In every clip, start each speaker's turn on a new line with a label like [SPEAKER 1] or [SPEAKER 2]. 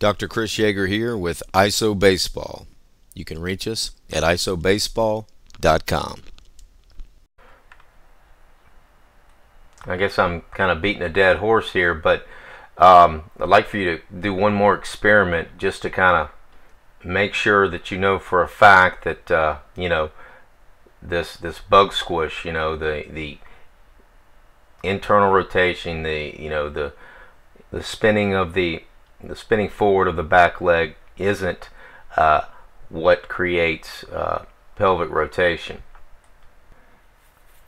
[SPEAKER 1] Dr. Chris Yeager here with ISO Baseball. You can reach us at isobaseball.com.
[SPEAKER 2] I guess I'm kind of beating a dead horse here, but I'd like for you to do one more experiment just to kind of make sure that you know for a fact that this bug squish, the internal rotation, the spinning of the spinning forward of the back leg isn't what creates pelvic rotation.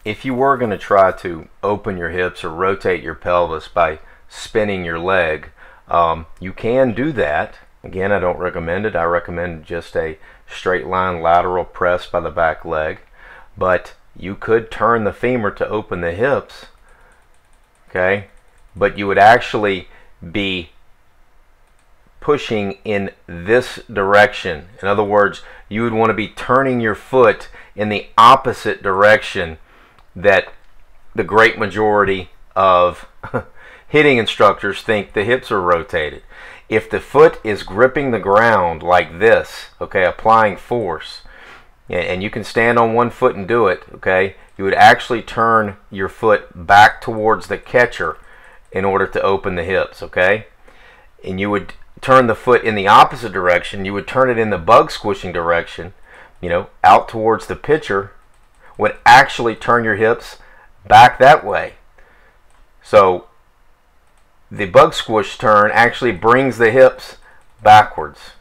[SPEAKER 2] If you were going to try to open your hips or rotate your pelvis by spinning your leg, you can do that. Again, I don't recommend it. I recommend just a straight line lateral press by the back leg. But you could turn the femur to open the hips, okay? But you would actually be pushing in this direction. In other words, you would want to be turning your foot in the opposite direction that the great majority of hitting instructors think the hips are rotated. If the foot is gripping the ground like this, okay, applying force, and you can stand on one foot and do it, okay, you would actually turn your foot back towards the catcher in order to open the hips, okay? And you would turn the foot in the opposite direction. You would turn it in the bug squishing direction, out towards the pitcher, would actually turn your hips back that way. So the bug squish turn actually brings the hips backwards.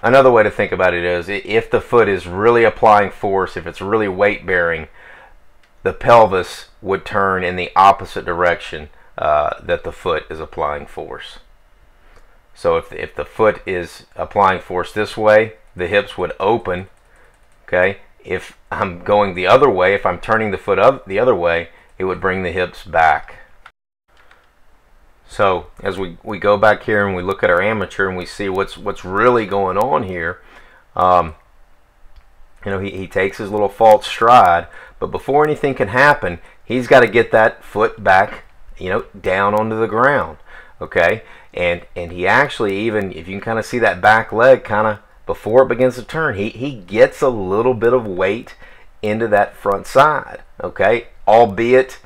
[SPEAKER 2] Another way to think about it is, if the foot is really applying force, if it's really weight bearing, the pelvis would turn in the opposite direction that the foot is applying force. So if the foot is applying force this way, the hips would open, okay? If I'm going the other way, if I'm turning the foot up the other way, it would bring the hips back. So as we go back here and we look at our amateur and we see what's really going on here, he takes his little false stride, but before anything can happen, he's got to get that foot back, down onto the ground, okay? And he actually, even if you can kind of see that back leg kind of before it begins to turn, he gets a little bit of weight into that front side, okay? Albeit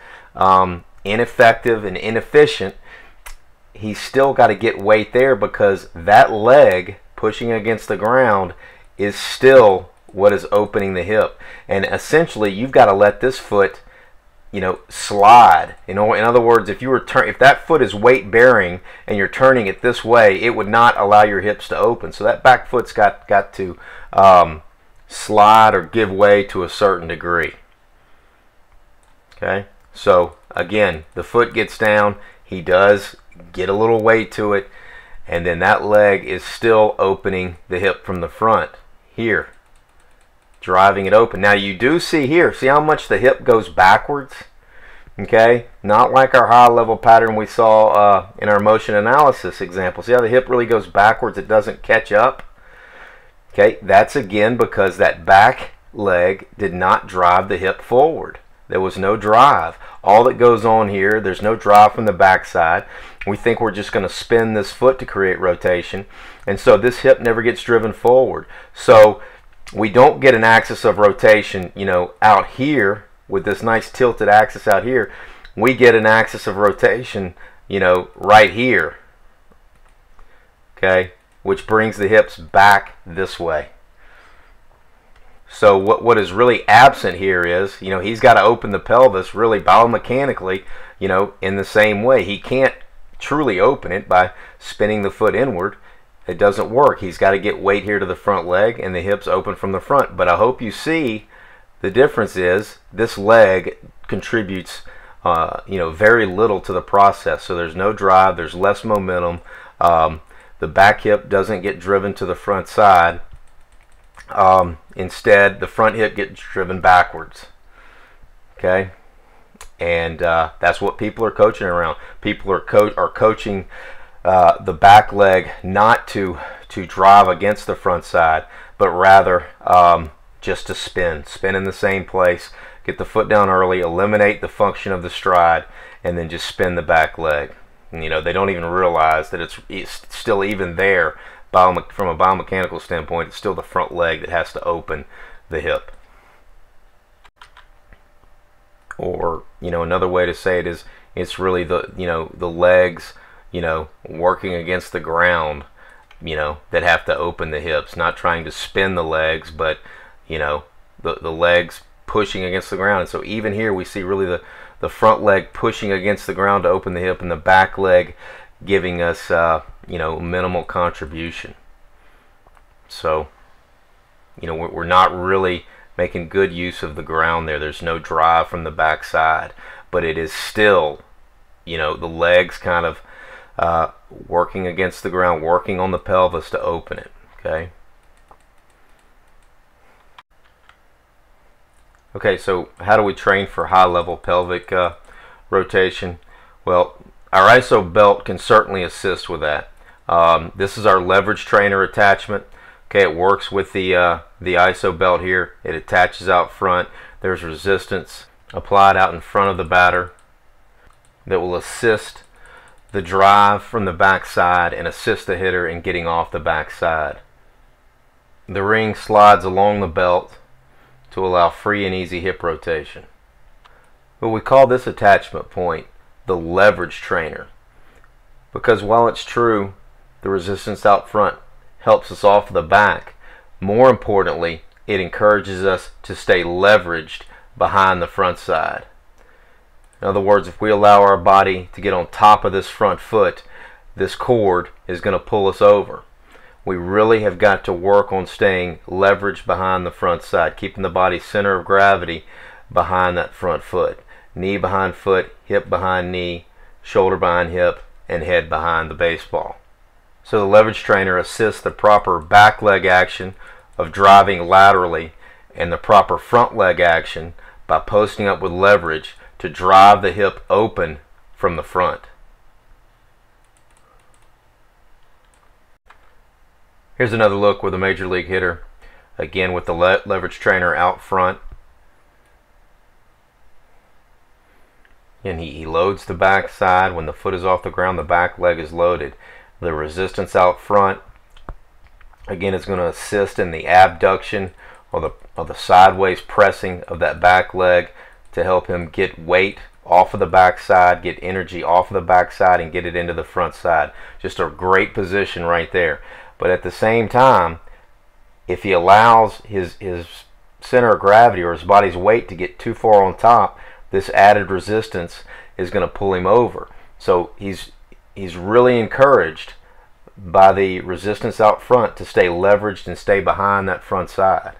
[SPEAKER 2] ineffective and inefficient, he's still got to get weight there because that leg pushing against the ground is still what is opening the hip. And essentially, you've got to let this foot, slide. In other words, if that foot is weight bearing and you're turning it this way, it would not allow your hips to open. So that back foot's got to slide or give way to a certain degree. Okay, so again, the foot gets down, he does get a little weight to it, and then that leg is still opening the hip from the front here, driving it open. Now you do see here, see how much the hip goes backwards? Okay, not like our high level pattern we saw in our motion analysis example. See how the hip really goes backwards, it doesn't catch up? Okay, that's again because that back leg did not drive the hip forward. There was no drive. All that goes on here, there's no drive from the backside. We think we're just going to spin this foot to create rotation, and so this hip never gets driven forward. So we don't get an axis of rotation, out here with this nice tilted axis out here. We get an axis of rotation, right here, okay, which brings the hips back this way. So what is really absent here is, he's got to open the pelvis really biomechanically, in the same way. He can't truly open it by spinning the foot inward. It doesn't work. He's got to get weight here to the front leg and the hips open from the front. But I hope you see the difference is this leg contributes very little to the process. So there's no drive, there's less momentum. The back hip doesn't get driven to the front side. Instead, the front hip gets driven backwards. Okay, and that's what people are coaching around. People are coaching the back leg not to drive against the front side, but rather just to spin in the same place, get the foot down early, eliminate the function of the stride, and then just spin the back leg. You know, they don't even realize that it's still even there. From a biomechanical standpoint, it's still the front leg that has to open the hip. Or, you know, another way to say it is it's really the, you know, the legs, you know, working against the ground, you know, that have to open the hips, not trying to spin the legs, but, you know, the legs pushing against the ground. And so even here we see really the front leg pushing against the ground to open the hip, and the back leg giving us, you know, minimal contribution. So, you know, we're not really making good use of the ground there. There's no drive from the back side, but it is still, you know, the legs kind of working against the ground, working on the pelvis to open it. Okay. Okay, so how do we train for high-level pelvic rotation? Well, our ISO belt can certainly assist with that. This is our leverage trainer attachment. Okay, it works with the ISO belt here. It attaches out front. There's resistance applied out in front of the batter that will assist the drive from the backside and assist the hitter in getting off the backside. The ring slides along the belt to allow free and easy hip rotation. But we call this attachment point the leverage trainer, because while it's true the resistance out front helps us off the back, more importantly it encourages us to stay leveraged behind the front side. In other words, if we allow our body to get on top of this front foot, this cord is going to pull us over. We really have got to work on staying leveraged behind the front side, keeping the body's center of gravity behind that front foot. Knee behind foot, hip behind knee, shoulder behind hip, and head behind the baseball. So the leverage trainer assists the proper back leg action of driving laterally and the proper front leg action by posting up with leverage to drive the hip open from the front. Here's another look with a major league hitter, again with the leverage trainer out front. And he loads the back side. When the foot is off the ground, the back leg is loaded. The resistance out front, again, is going to assist in the abduction or the sideways pressing of that back leg to help him get weight off of the back side, get energy off of the back side, and get it into the front side. Just a great position right there. But at the same time, if he allows his center of gravity or his body's weight to get too far on top, this added resistance is going to pull him over. So he's really encouraged by the resistance out front to stay leveraged and stay behind that front side.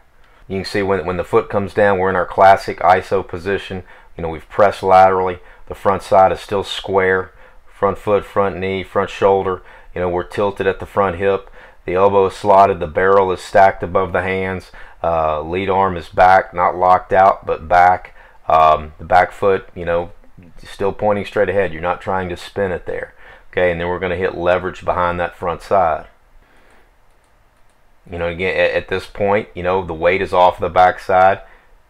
[SPEAKER 2] You can see when the foot comes down, we're in our classic ISO position. You know, we've pressed laterally. The front side is still square. Front foot, front knee, front shoulder. You know, we're tilted at the front hip. The elbow is slotted. The barrel is stacked above the hands. Lead arm is back, not locked out, but back. The back foot, you know, still pointing straight ahead. You're not trying to spin it there. Okay, and then we're going to hit leverage behind that front side. You know, again, at this point, you know, the weight is off the back side.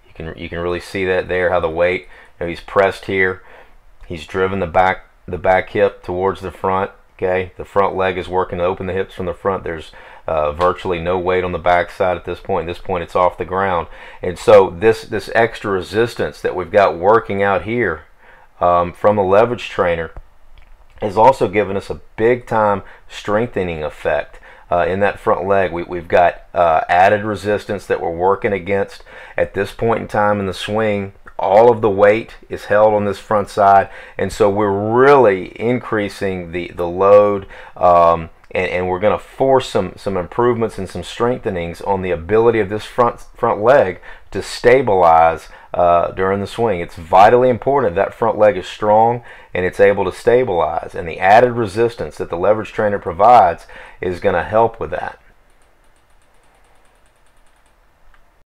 [SPEAKER 2] You can really see that there, how the weight, you know, he's pressed here. He's driven the back hip towards the front. Okay, the front leg is working to open the hips from the front. There's virtually no weight on the back side at this point. At this point, it's off the ground. And so this extra resistance that we've got working out here from the leverage trainer has also given us a big time strengthening effect in that front leg. We've got added resistance that we're working against at this point in time in the swing. All of the weight is held on this front side, and so we're really increasing the load, and we're going to force some improvements and some strengthenings on the ability of this front leg to stabilize during the swing. It's vitally important that front leg is strong and it's able to stabilize, and the added resistance that the leverage trainer provides is going to help with that.